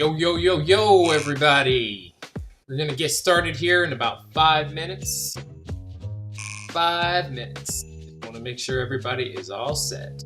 Yo, yo, yo, yo, everybody. We're going to get started here in about 5 minutes. 5 minutes. Just want to make sure everybody is all set.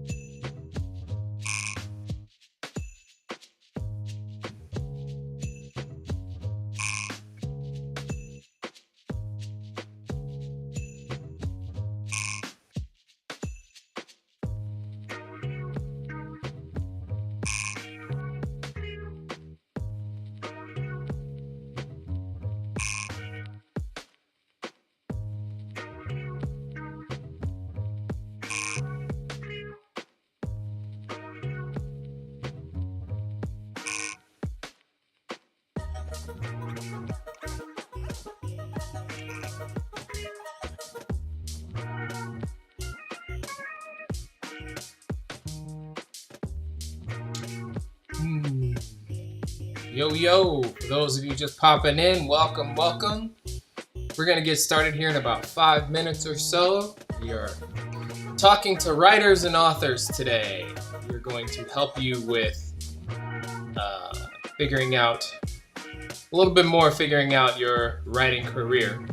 Yo, yo, for those of you just popping in, welcome, welcome. We're going to get started here in about 5 minutes or so. We are talking to writers and authors today. We're going to help you with figuring out your writing career.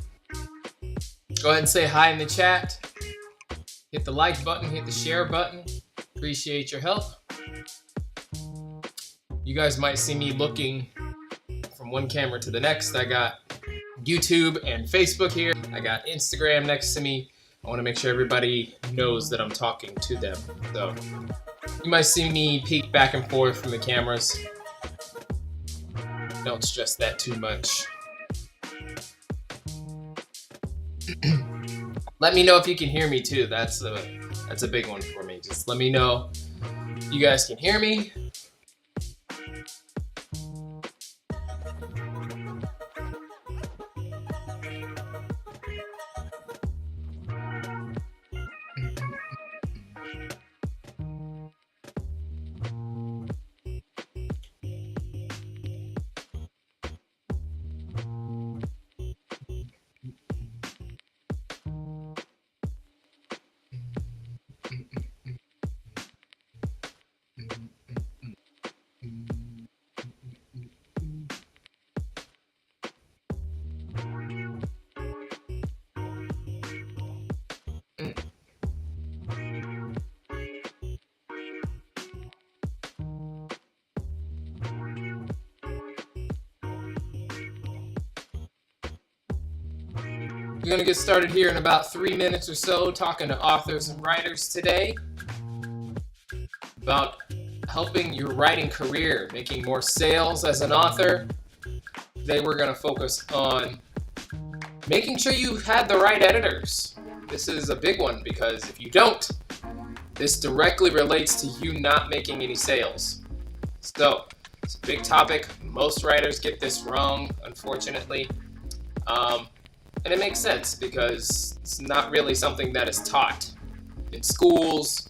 Go ahead and say hi in the chat. Hit the like button, hit the share button. Appreciate your help. You guys might see me looking from one camera to the next. I got YouTube and Facebook here. I got Instagram next to me. I want to make sure everybody knows that I'm talking to them. So you might see me peek back and forth from the cameras. Don't stress that too much. Let me know if you can hear me too. That's a big one for me. Just let me know if you guys can hear me. We're going to get started here in about 3 minutes or so, talking to authors and writers today about helping your writing career, making more sales as an author. Today we're going to focus on making sure you had the right editors. This is a big one because if you don't, this directly relates to you not making any sales. So it's a big topic. Most writers get this wrong, unfortunately. And it makes sense because it's not really something that is taught in schools,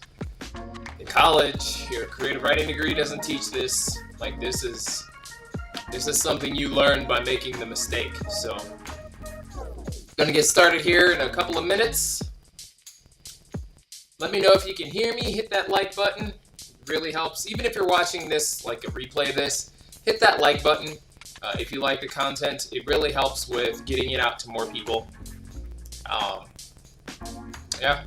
in college. Your creative writing degree doesn't teach this. Like this is something you learn by making the mistake. So gonna get started here in a couple of minutes. Let me know if you can hear me. Hit that like button. It really helps. Even if you're watching this, like a replay of this, hit that like button. If you like the content, it really helps with getting it out to more people. Yeah.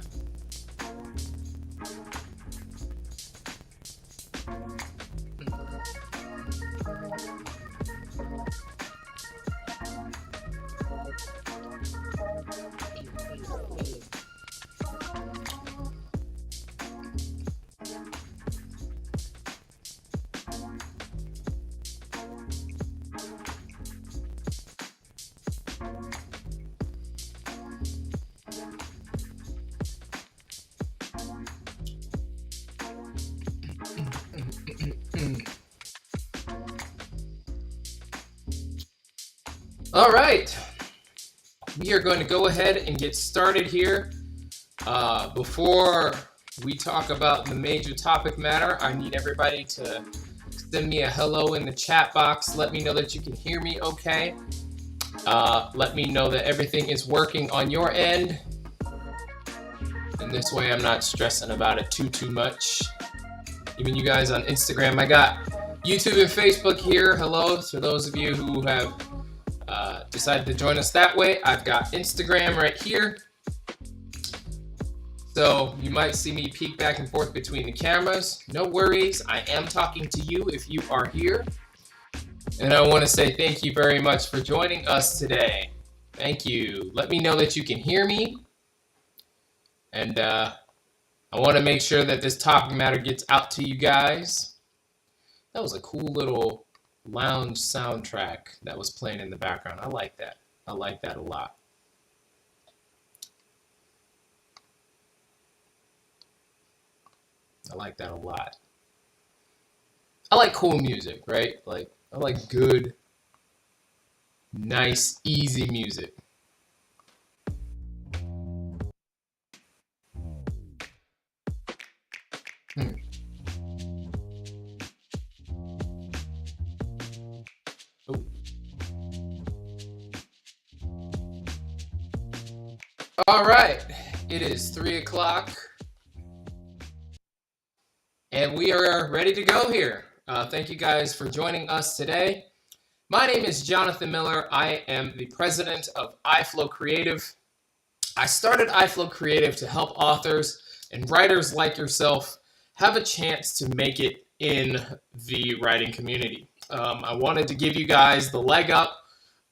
All right, we are going to go ahead and get started here. Before we talk about the major topic matter, I need everybody to send me a hello in the chat box. Let me know that you can hear me okay. Let me know that everything is working on your end. And this way I'm not stressing about it too much. Even you guys on Instagram, I got YouTube and Facebook here. Hello to those of you who have decided to join us that way. I've got Instagram right here. So you might see me peek back and forth between the cameras. No worries, I am talking to you if you are here. And I want to say thank you very much for joining us today. Thank you. Let me know that you can hear me. And I want to make sure that this topic matter gets out to you guys. That was a cool little lounge soundtrack that was playing in the background. I like that. I like that a lot. I like that a lot. I like cool music, right? Like, I like good, nice, easy music. Oh. All right, it is 3 o'clock. And we are ready to go here. Thank you guys for joining us today. My name is Jonathan Miller. I am the president of iFlow Creative. I started iFlow Creative to help authors and writers like yourself have a chance to make it in the writing community. I wanted to give you guys the leg up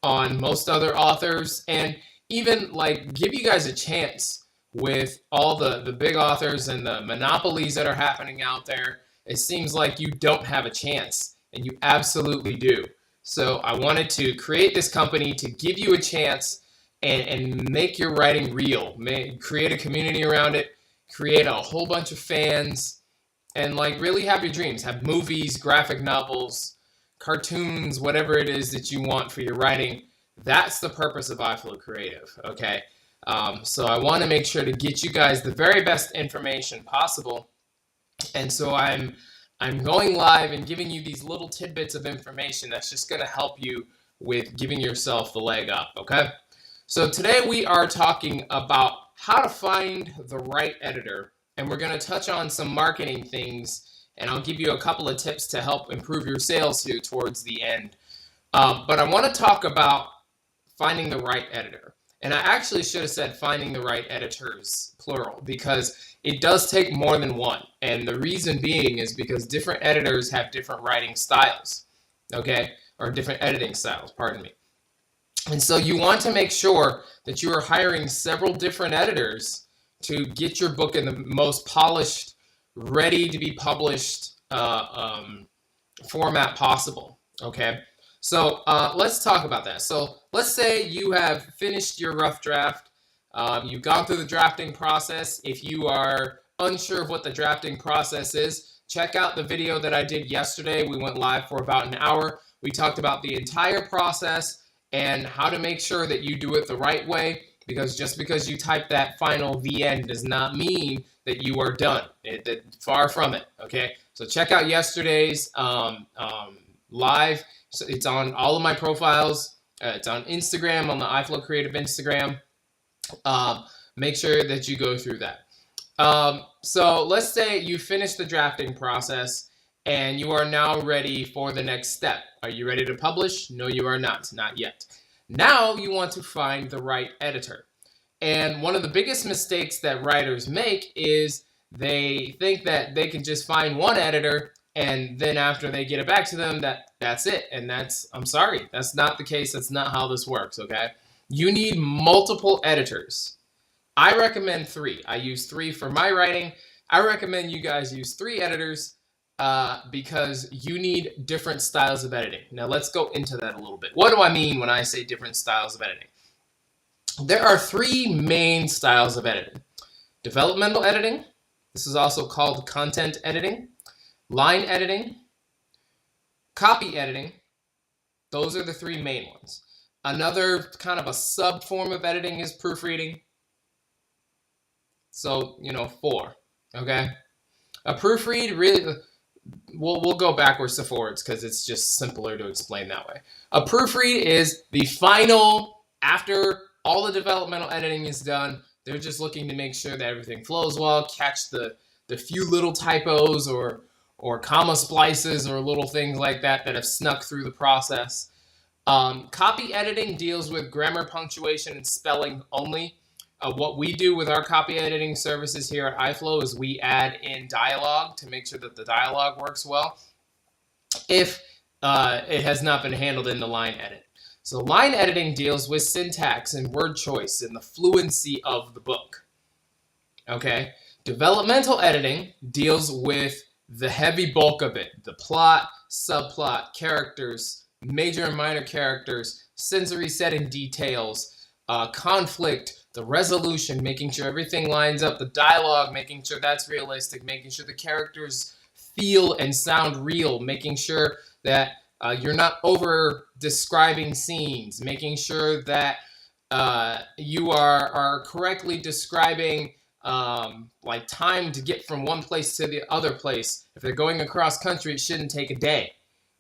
on most other authors and even like give you guys a chance with all the big authors and the monopolies that are happening out there. It seems like you don't have a chance, and you absolutely do. So I wanted to create this company to give you a chance and make your writing real. Create a community around it, create a whole bunch of fans, and like really have your dreams. Have movies, graphic novels, cartoons, whatever it is that you want for your writing. That's the purpose of iFlow Creative, okay? So I want to make sure to get you guys the very best information possible. And so I'm going live and giving you these little tidbits of information that's just going to help you with giving yourself the leg up, okay? So today we are talking about how to find the right editor, and we're going to touch on some marketing things, and I'll give you a couple of tips to help improve your sales here towards the end. But I want to talk about finding the right editor. And I actually should have said finding the right editors, plural, because it does take more than one. And the reason being is because different editors have different writing styles, okay? Or different editing styles, pardon me. And so you want to make sure that you are hiring several different editors to get your book in the most polished, ready to be published format possible, okay? So let's talk about that. So let's say you have finished your rough draft. You've gone through the drafting process. If you are unsure of what the drafting process is, check out the video that I did yesterday. We went live for about an hour. We talked about the entire process and how to make sure that you do it the right way, because just because you type that final the end does not mean that you are done. Far from it, okay? So check out yesterday's live. So it's on all of my profiles. It's on Instagram, on the iFlow Creative Instagram. Make sure that you go through that. So let's say you finish the drafting process and you are now ready for the next step. Are you ready to publish? No, you are not yet. Now you want to find the right editor. And one of the biggest mistakes that writers make is they think that they can just find one editor, and then after they get it back to them, that's it. And I'm sorry, that's not the case. That's not how this works, okay? You need multiple editors. I recommend 3. I use 3 for my writing. I recommend you guys use 3 editors because you need different styles of editing. Now let's go into that a little bit. What do I mean when I say different styles of editing? There are 3 main styles of editing. Developmental editing. This is also called content editing. Line editing, copy editing. Those are the 3 main ones. Another kind of a sub form of editing is proofreading. So, 4, okay? A proofread really, we'll go backwards to forwards because it's just simpler to explain that way. A proofread is the final, after all the developmental editing is done, they're just looking to make sure that everything flows well, catch the few little typos or or comma splices or little things like that that have snuck through the process. Copy editing deals with grammar, punctuation, and spelling only. What we do with our copy editing services here at iFlow is we add in dialogue to make sure that the dialogue works well if it has not been handled in the line edit. So line editing deals with syntax and word choice and the fluency of the book. Okay? Developmental editing deals with the heavy bulk of it, the plot, subplot, characters, major and minor characters, sensory setting details, conflict, the resolution, making sure everything lines up, the dialogue, making sure that's realistic, making sure the characters feel and sound real, making sure that you're not over describing scenes, making sure that you are correctly describing like time to get from one place to the other place. If they're going across country, it shouldn't take a day,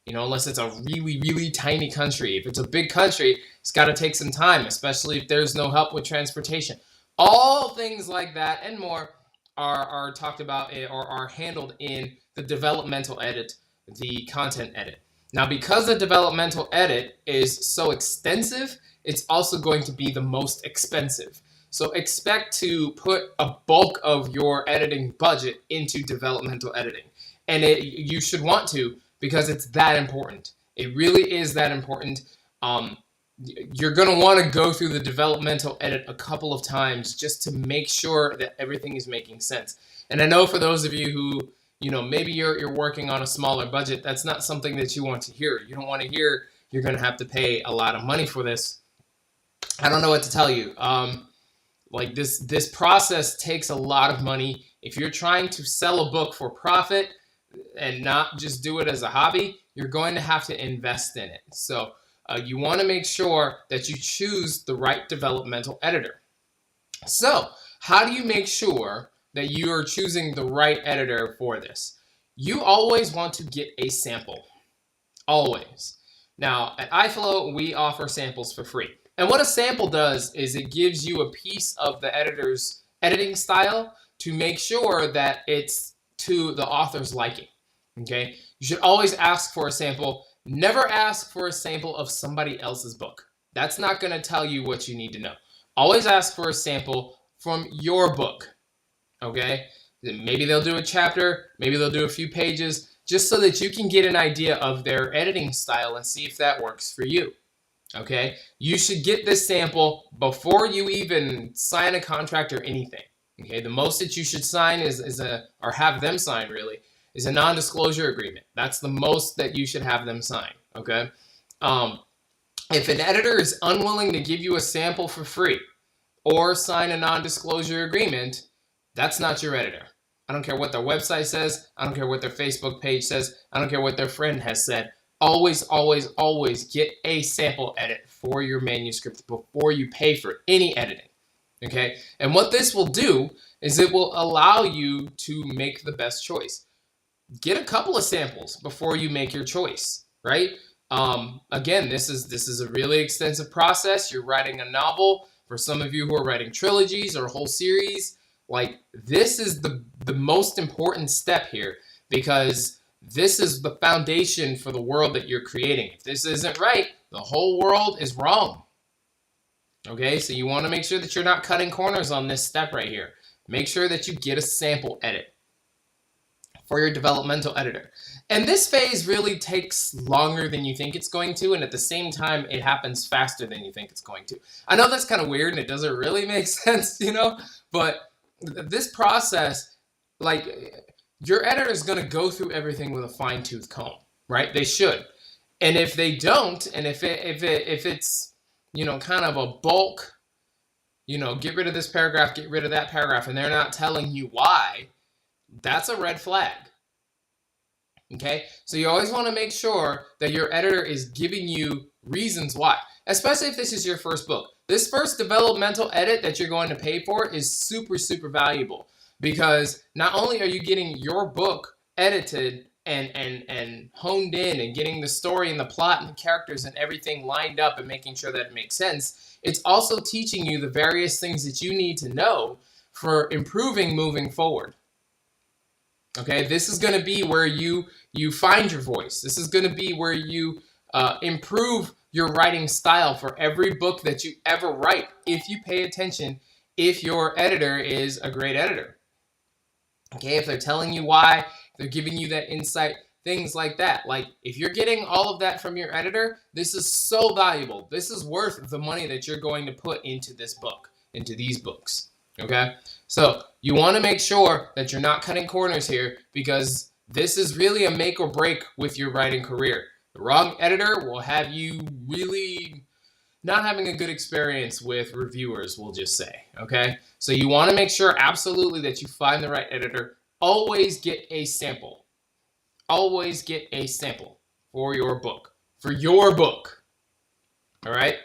unless it's a really, really tiny country. If it's a big country, it's got to take some time, especially if there's no help with transportation. All things like that and more are talked about or are handled in the developmental edit, the content edit. Now, because the developmental edit is so extensive, it's also going to be the most expensive. So expect to put a bulk of your editing budget into developmental editing. And you should want to, because it's that important. It really is that important. You're going to want to go through the developmental edit a couple of times just to make sure that everything is making sense. And I know for those of you who, maybe you're working on a smaller budget, that's not something that you want to hear. You don't want to hear you're going to have to pay a lot of money for this. I don't know what to tell you. Like this process takes a lot of money. If you're trying to sell a book for profit and not just do it as a hobby, you're going to have to invest in it. So you want to make sure that you choose the right developmental editor. So how do you make sure that you are choosing the right editor for this? You always want to get a sample. Always. Now, at iFlow, we offer samples for free. And what a sample does is it gives you a piece of the editor's editing style to make sure that it's to the author's liking. Okay? You should always ask for a sample. Never ask for a sample of somebody else's book. That's not going to tell you what you need to know. Always ask for a sample from your book. Okay? Maybe they'll do a chapter, maybe they'll do a few pages, just so that you can get an idea of their editing style and see if that works for you. Okay? You should get this sample before you even sign a contract or anything. Okay? The most that you should sign or have them sign really, is a non-disclosure agreement. That's the most that you should have them sign. Okay? If an editor is unwilling to give you a sample for free or sign a non-disclosure agreement, that's not your editor. I don't care what their website says. I don't care what their Facebook page says. I don't care what their friend has said. Always, always, always get a sample edit for your manuscript before you pay for any editing. Okay? And what this will do is it will allow you to make the best choice. Get a couple of samples before you make your choice, right? Again, this is a really extensive process. You're writing a novel. For some of you who are writing trilogies or a whole series, like this is the most important step here, because this is the foundation for the world that you're creating. If this isn't right, the whole world is wrong. Okay, so you want to make sure that you're not cutting corners on this step right here. Make sure that you get a sample edit for your developmental editor. And this phase really takes longer than you think it's going to, and at the same time, it happens faster than you think it's going to. I know that's kind of weird and it doesn't really make sense, but this process, like, your editor is going to go through everything with a fine-tooth comb, right? They should. And if they don't, and if it's, kind of a bulk, get rid of this paragraph, get rid of that paragraph, and they're not telling you why, that's a red flag. Okay? So you always want to make sure that your editor is giving you reasons why, especially if this is your first book. This first developmental edit that you're going to pay for is super, super valuable, because not only are you getting your book edited and honed in and getting the story and the plot and the characters and everything lined up and making sure that it makes sense, it's also teaching you the various things that you need to know for improving moving forward. Okay, this is going to be where you find your voice. This is going to be where you improve your writing style for every book that you ever write, if you pay attention, if your editor is a great editor. Okay, if they're telling you why, if they're giving you that insight, things like that. Like, if you're getting all of that from your editor, this is so valuable. This is worth the money that you're going to put into this book, into these books. Okay, so you want to make sure that you're not cutting corners here, because this is really a make or break with your writing career. The wrong editor will have you really not having a good experience with reviewers, we'll just say. Okay, so you want to make sure absolutely that you find the right editor. Always get a sample. Always get a sample for your book. For your book. All right?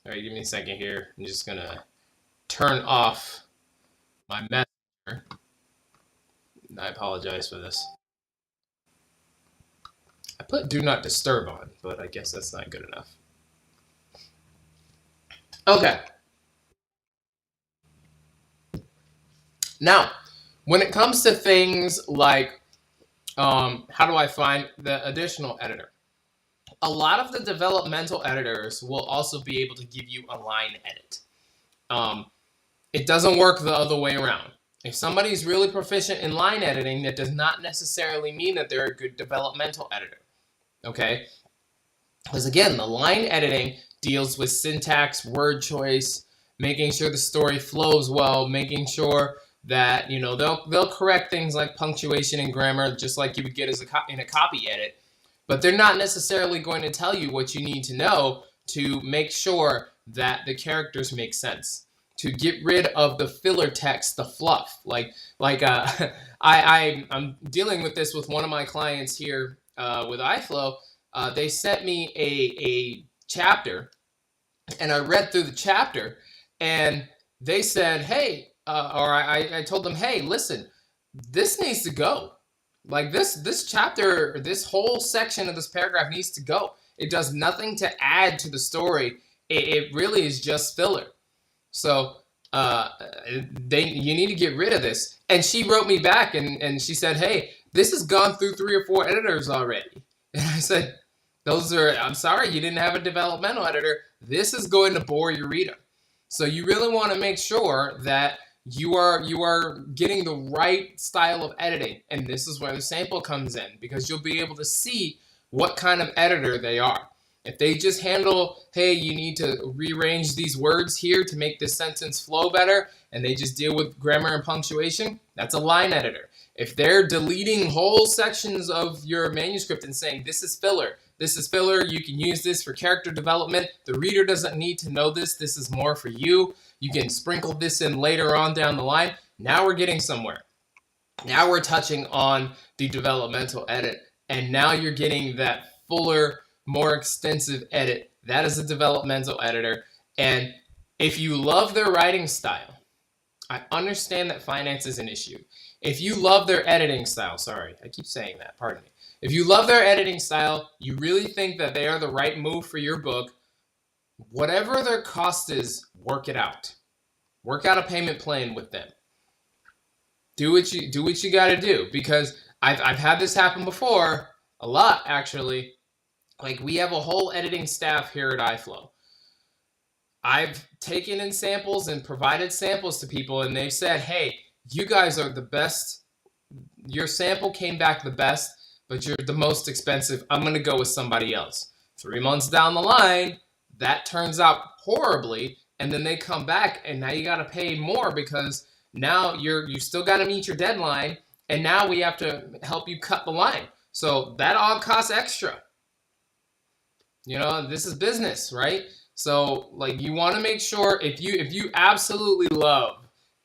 All right, give me a second here. I'm just going to turn off my messenger. I apologize for this. I put do not disturb on, but I guess that's not good enough. Okay. Now, when it comes to things like how do I find the additional editor? A lot of the developmental editors will also be able to give you a line edit. It doesn't work the other way around. If somebody's really proficient in line editing, that does not necessarily mean that they're a good developmental editor. Okay? Because again, the line editing deals with syntax, word choice, making sure the story flows well, making sure that, you know, they'll correct things like punctuation and grammar, just like you would get as in a copy edit. But they're not necessarily going to tell you what you need to know to make sure that the characters make sense, to get rid of the filler text, the fluff. I'm dealing with this with one of my clients here with iFlow. They sent me a chapter, and I read through the chapter, and they said, hey, I told them, hey, listen, this needs to go. Like this chapter, this whole section of this paragraph needs to go. It does nothing to add to the story. It really is just filler. So you need to get rid of this. And she wrote me back and she said, hey, this has gone through 3 or 4 editors already. And I said, I'm sorry, you didn't have a developmental editor. This is going to bore your reader. So you really want to make sure that you are getting the right style of editing. And this is where the sample comes in, because you'll be able to see what kind of editor they are. If they just handle, hey, you need to rearrange these words here to make this sentence flow better, and they just deal with grammar and punctuation, that's a line editor. If they're deleting whole sections of your manuscript and saying, this is filler, you can use this for character development, the reader doesn't need to know this is more for you, you can sprinkle this in later on down the line, now we're getting somewhere. Now we're touching on the developmental edit, and now you're getting that fuller, more extensive edit. That is a developmental editor. And if you love their writing style, I understand that finance is an issue. If you love their editing style, sorry, I keep saying that, pardon me. If you love their editing style, you really think that they are the right move for your book, whatever their cost is, work it out. Work out a payment plan with them. Do what you got to do, because I've had this happen before, a lot actually. Like, we have a whole editing staff here at iFlow. I've taken in samples and provided samples to people, and they've said, hey, you guys are the best. Your sample came back the best, but you're the most expensive. I'm going to go with somebody else. 3 months down the line, that turns out horribly, and then they come back, and now you got to pay more, because now you still got to meet your deadline, and now we have to help you cut the line. So that all costs extra. You know, this is business, right? So, like, you want to make sure, if you absolutely love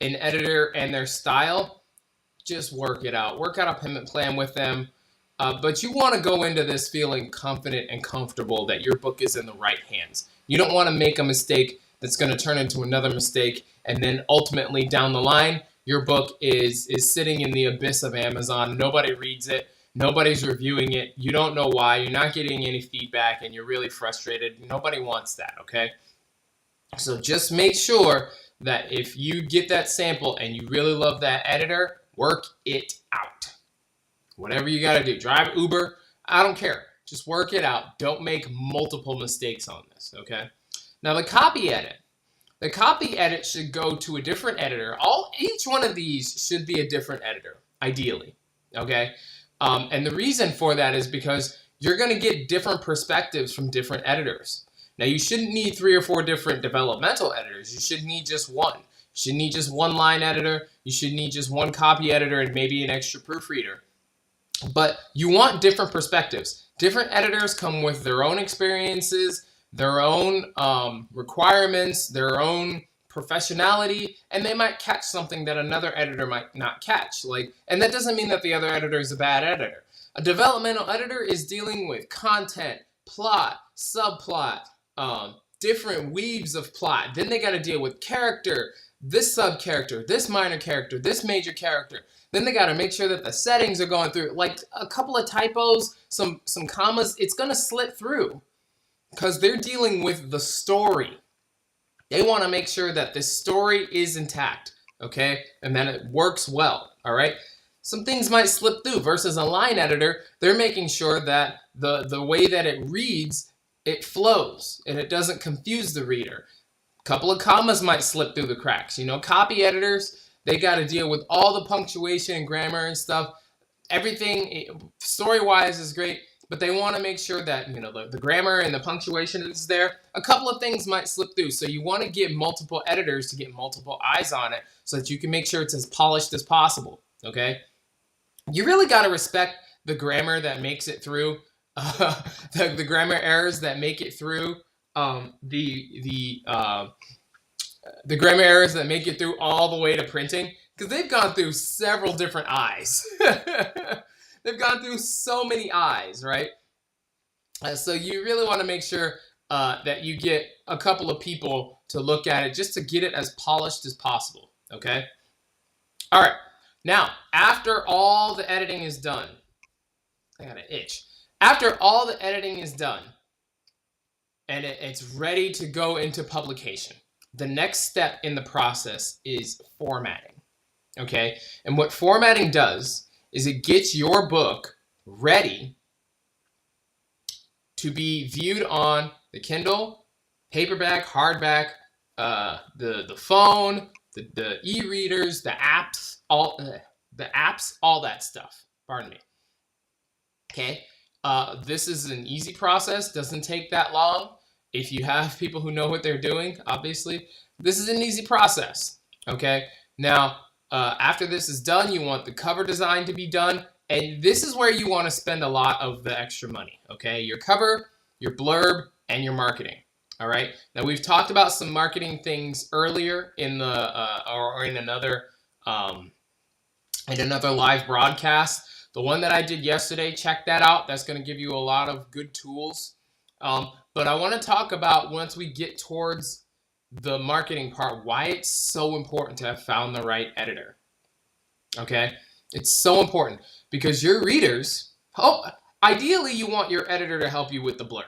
an editor and their style, just work it out. Work out a payment plan with them. But you want to go into this feeling confident and comfortable that your book is in the right hands. You don't want to make a mistake that's going to turn into another mistake, and then ultimately down the line, your book is sitting in the abyss of Amazon. Nobody reads it. Nobody's reviewing it. You don't know why. You're not getting any feedback, and you're really frustrated. Nobody wants that, okay? So just make sure that if you get that sample and you really love that editor, Work it out. Whatever you got to do. Drive Uber. I don't care. Just work it out. Don't make multiple mistakes on this, okay? Now, the copy edit. The copy edit should go to a different editor. Each one of these should be a different editor, ideally, okay? And the reason for that is because you're going to get different perspectives from different editors. Now, you shouldn't need 3 or 4 different developmental editors. You should need just one. You should need just one line editor. You should need just one copy editor and maybe an extra proofreader. But you want different perspectives. Different editors come with their own experiences, their own requirements, their own professionality, and they might catch something that another editor might not catch. And that doesn't mean that the other editor is a bad editor. A developmental editor is dealing with content, plot, subplot, different weaves of plot. Then they got to deal with character, this sub-character, this minor character, this major character. Then they got to make sure that the settings are going through. Like a couple of typos, some commas, it's going to slip through because they're dealing with the story. They want to make sure that the story is intact, okay? And then it works well, all right? Some things might slip through versus a line editor. They're making sure that the way that it reads, it flows and it doesn't confuse the reader. A couple of commas might slip through the cracks. You know, copy editors, they got to deal with all the punctuation and grammar and stuff. Everything story-wise is great, but they want to make sure that, you know, the grammar and the punctuation is there. A couple of things might slip through, so you want to get multiple editors to get multiple eyes on it so that you can make sure it's as polished as possible, okay? You really got to respect the grammar that makes it through, the grammar errors that make it through, the grammar errors that make it through all the way to printing, because they've gone through several different eyes. They've gone through so many eyes, right? So you really want to make sure that you get a couple of people to look at it just to get it as polished as possible, okay? All right. Now, after all the editing is done, I got an itch. After all the editing is done and it's ready to go into publication, the next step in the process is formatting, okay? And what formatting does is it gets your book ready to be viewed on the Kindle, paperback, hardback, the phone, the e-readers, the apps, all that stuff. Pardon me. Okay, this is an easy process. Doesn't take that long. If you have people who know what they're doing, obviously, this is an easy process. Okay. Now, after this is done, you want the cover design to be done. And this is where you want to spend a lot of the extra money, okay? Your cover, your blurb, and your marketing, all right? Now, we've talked about some marketing things earlier in the or in another live broadcast. The one that I did yesterday, check that out. That's going to give you a lot of good tools. But I want to talk about, once we get towards the marketing part, why it's so important to have found the right editor, okay? It's so important because your readers, ideally you want your editor to help you with the blurb.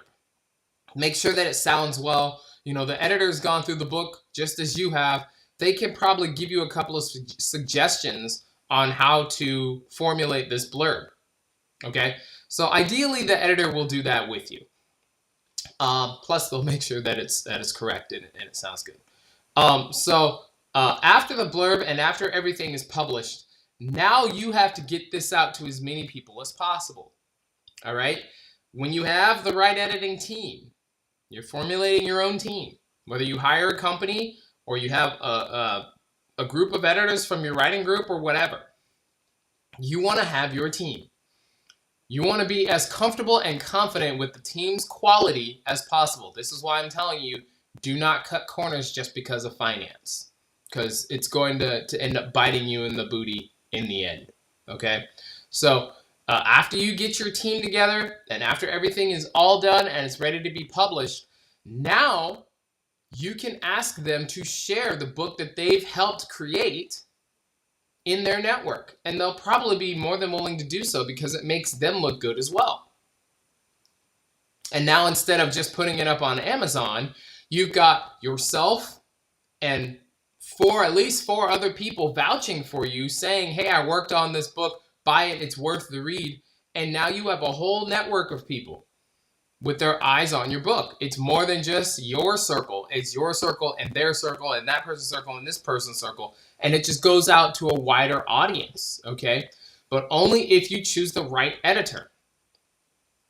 Make sure that it sounds well. You know, the editor's gone through the book just as you have. They can probably give you a couple of suggestions on how to formulate this blurb, okay? So ideally the editor will do that with you. Plus they'll make sure that it's correct and it sounds good. After the blurb and after everything is published, now you have to get this out to as many people as possible, all right? When you have the right editing team, you're formulating your own team, whether you hire a company or you have a group of editors from your writing group or whatever, you want to have your team. You want to be as comfortable and confident with the team's quality as possible. This is why I'm telling you, do not cut corners just because of finance, because it's going to end up biting you in the booty in the end, okay? So after you get your team together and after everything is all done and it's ready to be published, now you can ask them to share the book that they've helped create in their network. And they'll probably be more than willing to do so because it makes them look good as well. And now instead of just putting it up on Amazon, you've got yourself and at least 4 other people vouching for you, saying, hey, I worked on this book, buy it, it's worth the read. And now you have a whole network of people with their eyes on your book. It's more than just your circle. It's your circle and their circle and that person's circle and this person's circle. And it just goes out to a wider audience, okay? But only if you choose the right editor,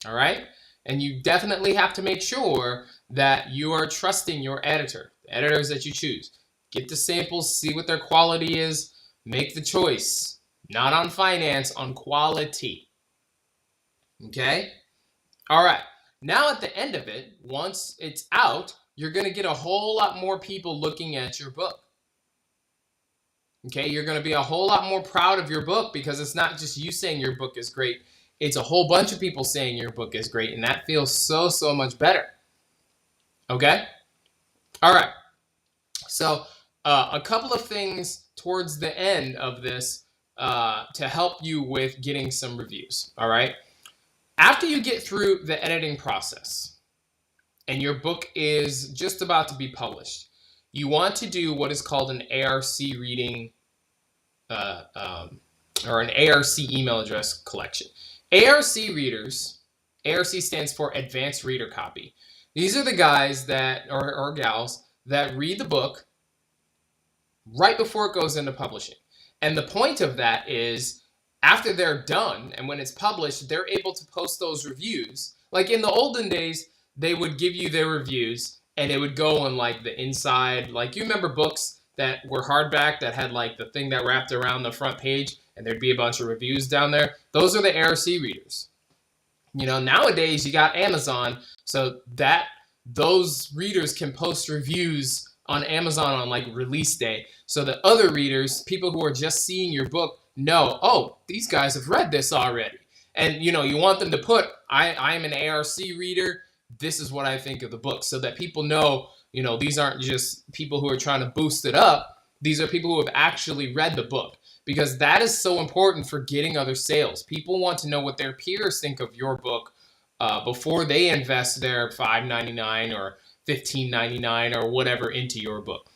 all right? And you definitely have to make sure that you are trusting your editor, the editors that you choose. Get the samples, see what their quality is, make the choice. Not on finance, on quality. Okay? All right. Now at the end of it, once it's out, you're going to get a whole lot more people looking at your book. Okay? You're going to be a whole lot more proud of your book because it's not just you saying your book is great. It's a whole bunch of people saying your book is great, and that feels so, so much better. Okay? All right. So a couple of things towards the end of this to help you with getting some reviews. All right? After you get through the editing process and your book is just about to be published, you want to do what is called an ARC reading or an ARC email address collection. ARC readers, ARC stands for Advanced Reader Copy. These are the guys that, or gals, that read the book right before it goes into publishing. And the point of that is, after they're done and when it's published, they're able to post those reviews. Like in the olden days, they would give you their reviews and it would go on like the inside. Like you remember books that were hardback that had like the thing that wrapped around the front page and there'd be a bunch of reviews down there. Those are the ARC readers. You know, nowadays you got Amazon, so that those readers can post reviews on Amazon on like release day. So the other readers, people who are just seeing your book, know, oh, these guys have read this already. And you know, you want them to put, I'm an ARC reader, this is what I think of the book, so that people know, you know, these aren't just people who are trying to boost it up. These are people who have actually read the book, because that is so important for getting other sales. People want to know what their peers think of your book before they invest their $5.99 or $15.99 or whatever into your book.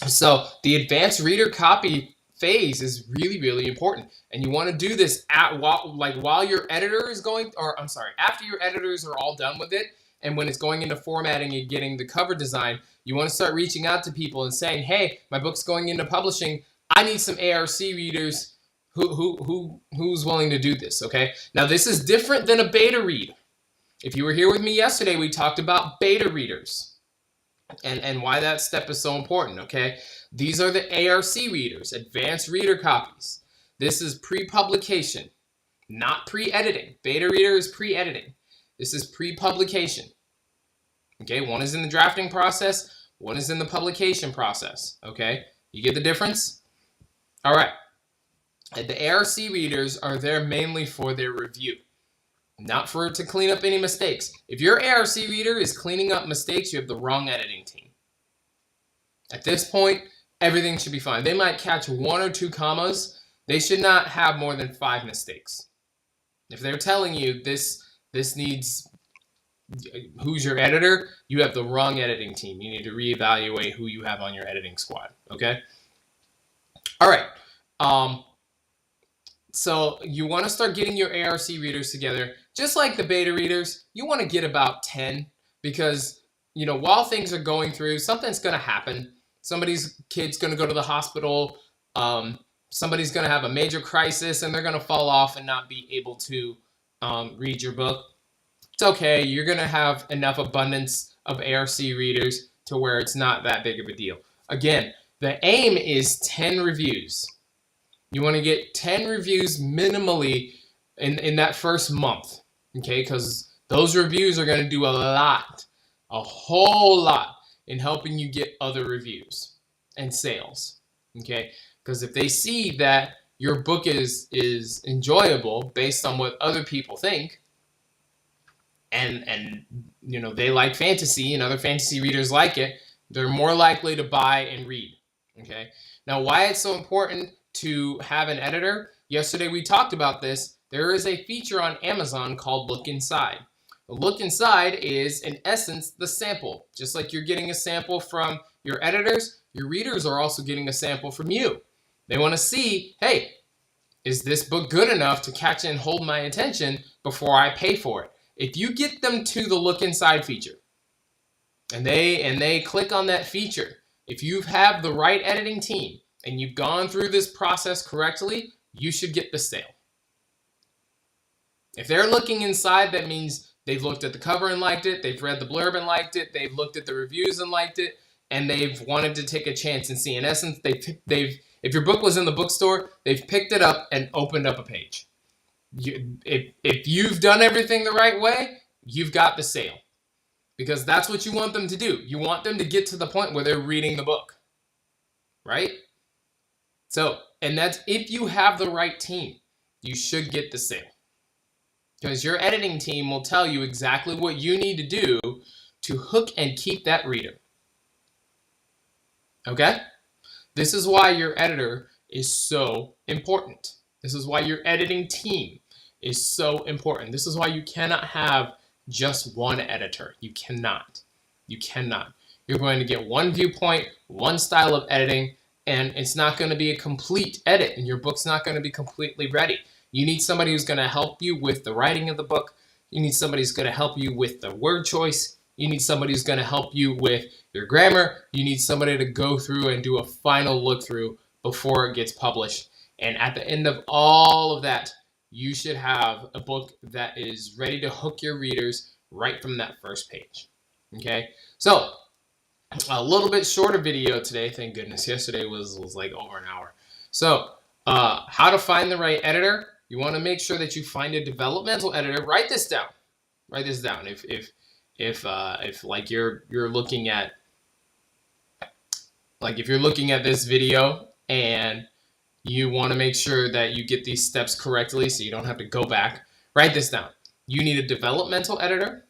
So the advanced reader copy phase is really, really important. And you want to do this while your editor is going, or I'm sorry, after your editors are all done with it, and when it's going into formatting and getting the cover design, you want to start reaching out to people and saying, hey, my book's going into publishing. I need some ARC readers who's willing to do this, okay? Now, this is different than a beta read. If you were here with me yesterday, we talked about beta readers and why that step is so important, okay? These are the ARC readers, advanced reader copies. This is pre-publication, not pre-editing. Beta reader is pre-editing. This is pre-publication. Okay, one is in the drafting process, one is in the publication process, okay? You get the difference? All right. The ARC readers are there mainly for their review, not for to clean up any mistakes. If your ARC reader is cleaning up mistakes, you have the wrong editing team. At this point, everything should be fine. They might catch 1 or 2 commas. They should not have more than 5 mistakes. If they're telling you this needs, who's your editor, you have the wrong editing team. You need to reevaluate who you have on your editing squad, okay? All right. So you want to start getting your ARC readers together. Just like the beta readers, you want to get about 10 because, you know, while things are going through, something's going to happen. Somebody's kid's going to go to the hospital. Somebody's going to have a major crisis and they're going to fall off and not be able to read your book. It's okay. You're going to have enough abundance of ARC readers to where it's not that big of a deal. Again, the aim is 10 reviews. You want to get 10 reviews minimally in that first month, okay? Because those reviews are going to do a whole lot in helping you get other reviews and sales, okay? Because if they see that your book is enjoyable based on what other people think, and you know they like fantasy and other fantasy readers like it, they're more likely to buy and read, okay? Now, why it's so important to have an editor? Yesterday we talked about this. There is a feature on Amazon called Look Inside. The look inside is, in essence, the sample. Just like you're getting a sample from your editors, your readers are also getting a sample from you. They want to see, hey, is this book good enough to catch and hold my attention before I pay for it? If you get them to the look inside feature, and they click on that feature, if you have the right editing team and you've gone through this process correctly, you should get the sale. If they're looking inside, that means they've looked at the cover and liked it, they've read the blurb and liked it, they've looked at the reviews and liked it, and they've wanted to take a chance and see. In essence, they've if your book was in the bookstore, they've picked it up and opened up a page. If you've done everything the right way, you've got the sale. Because that's what you want them to do. You want them to get to the point where they're reading the book. Right? So, and that's if you have the right team, you should get the sale. Because your editing team will tell you exactly what you need to do to hook and keep that reader. Okay? This is why your editor is so important. This is why your editing team is so important. This is why you cannot have just one editor. You cannot. You cannot. You're going to get one viewpoint, one style of editing, and it's not going to be a complete edit, and your book's not going to be completely ready. You need somebody who's going to help you with the writing of the book. You need somebody who's going to help you with the word choice. You need somebody who's going to help you with your grammar. You need somebody to go through and do a final look through before it gets published. And at the end of all of that, you should have a book that is ready to hook your readers right from that first page. Okay, so a little bit shorter video today, thank goodness. Yesterday was like over an hour. So how to find the right editor. You want to make sure that you find a developmental editor. Write this down. Write this down. If like you're looking at, like if you're looking at this video and you want to make sure that you get these steps correctly so you don't have to go back, write this down. You need a developmental editor.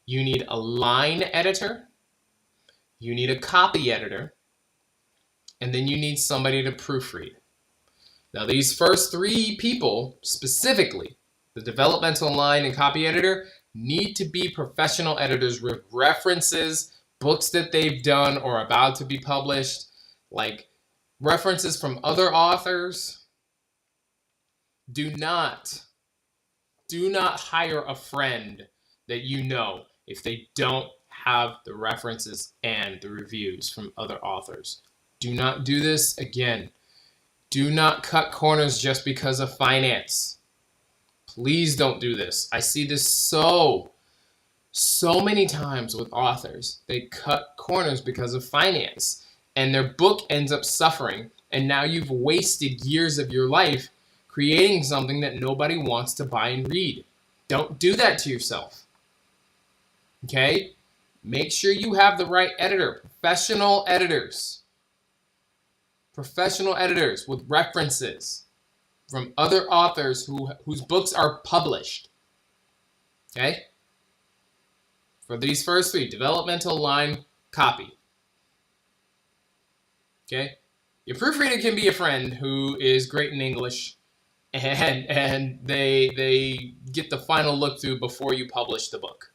You need a line editor. You need a copy editor. And then you need somebody to proofread. Now these first three people specifically, the developmental, line, and copy editor, need to be professional editors with references, books that they've done or about to be published, like references from other authors. Do not hire a friend that you know if they don't have the references and the reviews from other authors. Do not do this again. Do not cut corners just because of finance. Please don't do this. I see this so many times with authors. They cut corners because of finance, and their book ends up suffering, and now you've wasted years of your life creating something that nobody wants to buy and read. Don't do that to yourself. Okay? Make sure you have the right editor. Professional editors. Professional editors with references from other authors whose books are published. Okay? For these first three, developmental, line, copy. Okay? Your proofreader can be a friend who is great in English, and they get the final look through before you publish the book.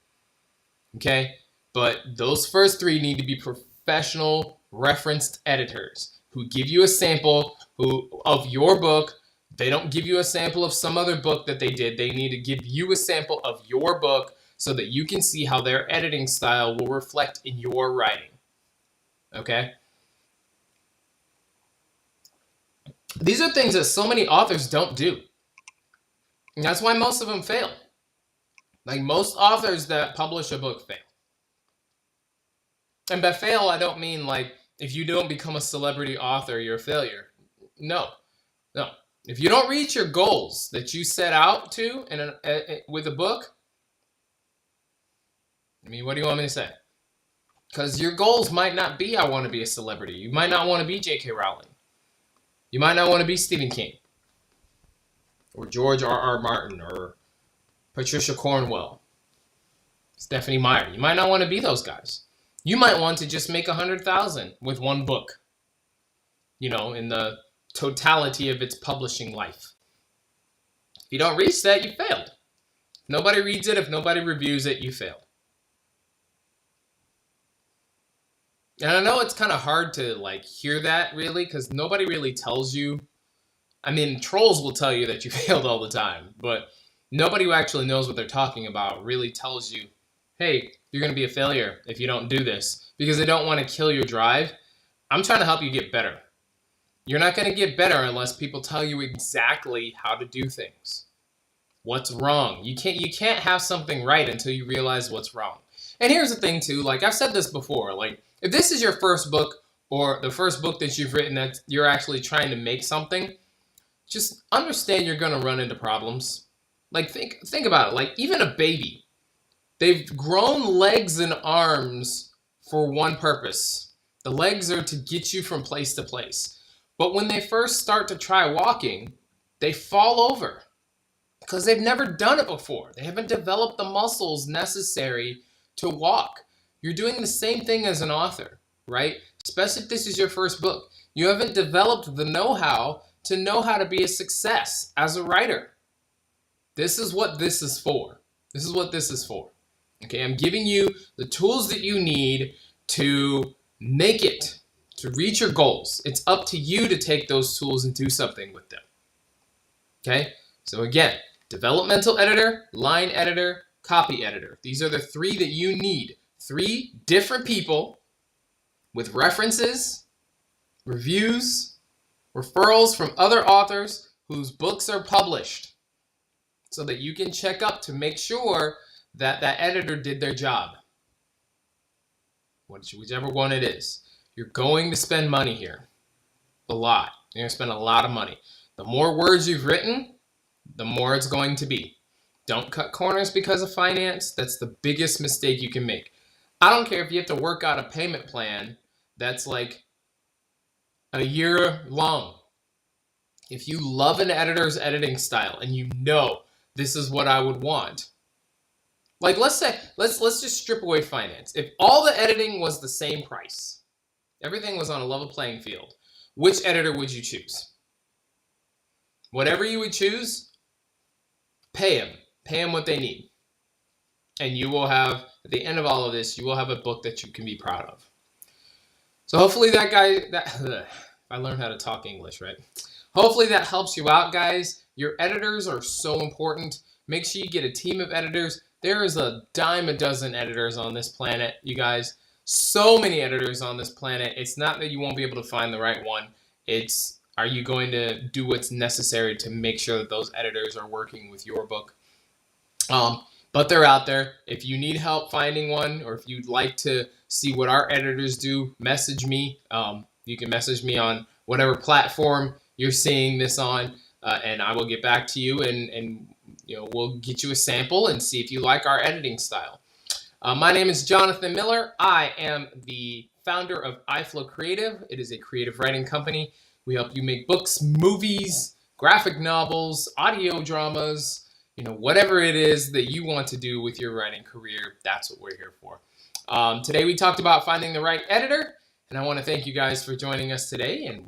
Okay? But those first three need to be professional referenced editors who give you a sample of your book. They don't give you a sample of some other book that they did. They need to give you a sample of your book so that you can see how their editing style will reflect in your writing. Okay? These are things that so many authors don't do. And that's why most of them fail. Like most authors that publish a book fail. And by fail, I don't mean like if you don't become a celebrity author, you're a failure. No. If you don't reach your goals that you set out to with a book, I mean, what do you want me to say? Because your goals might not be, I want to be a celebrity. You might not want to be J.K. Rowling. You might not want to be Stephen King. Or George R.R. Martin. Or Patricia Cornwell. Stephanie Meyer. You might not want to be those guys. You might want to just make $100,000 with one book. You know, in the totality of its publishing life. If you don't reach that, you failed. Nobody reads it. If nobody reviews it, you fail. And I know it's kind of hard to like hear that really, because nobody really tells you. I mean, trolls will tell you that you failed all the time, but nobody who actually knows what they're talking about really tells you, hey, you're going to be a failure if you don't do this, because they don't want to kill your drive. I'm trying to help you get better. You're not going to get better unless people tell you exactly how to do things. What's wrong? You can't have something right until you realize what's wrong. And here's the thing too, like I've said this before, like if this is your first book or the first book that you've written that you're actually trying to make something, just understand you're going to run into problems. Like think about it, like even a baby, they've grown legs and arms for one purpose. The legs are to get you from place to place. But when they first start to try walking, they fall over because they've never done it before. They haven't developed the muscles necessary to walk. You're doing the same thing as an author, right? Especially if this is your first book. You haven't developed the know-how to know how to be a success as a writer. This is what this is for. This is what this is for. Okay, I'm giving you the tools that you need to make it, to reach your goals. It's up to you to take those tools and do something with them. Okay, so again, developmental editor, line editor, copy editor. These are the three that you need. 3 different people with references, reviews, referrals from other authors whose books are published so that you can check up to make sure that that editor did their job. Whichever one it is. You're going to spend money here. A lot. You're going to spend a lot of money. The more words you've written, the more it's going to be. Don't cut corners because of finance. That's the biggest mistake you can make. I don't care if you have to work out a payment plan that's like a year long. If you love an editor's editing style and you know this is what I would want, like let's just strip away finance. If all the editing was the same price, everything was on a level playing field, which editor would you choose? Whatever you would choose, pay them what they need. And you will have, at the end of all of this, you will have a book that you can be proud of. So hopefully I learned how to talk English, right? Hopefully that helps you out, guys. Your editors are so important. Make sure you get a team of editors. There is a dime a dozen editors on this planet, you guys. So many editors on this planet. It's not that you won't be able to find the right one. It's, are you going to do what's necessary to make sure that those editors are working with your book? But they're out there. If you need help finding one, or if you'd like to see what our editors do, message me. You can message me on whatever platform you're seeing this on, and I will get back to you, and you know, we'll get you a sample and see if you like our editing style. My name is Jonathan Miller. I am the founder of iFlow Creative. It is a creative writing company. We help you make books, movies, graphic novels, audio dramas, you know, whatever it is that you want to do with your writing career, that's what we're here for. Today we talked about finding the right editor, and I want to thank you guys for joining us today, and we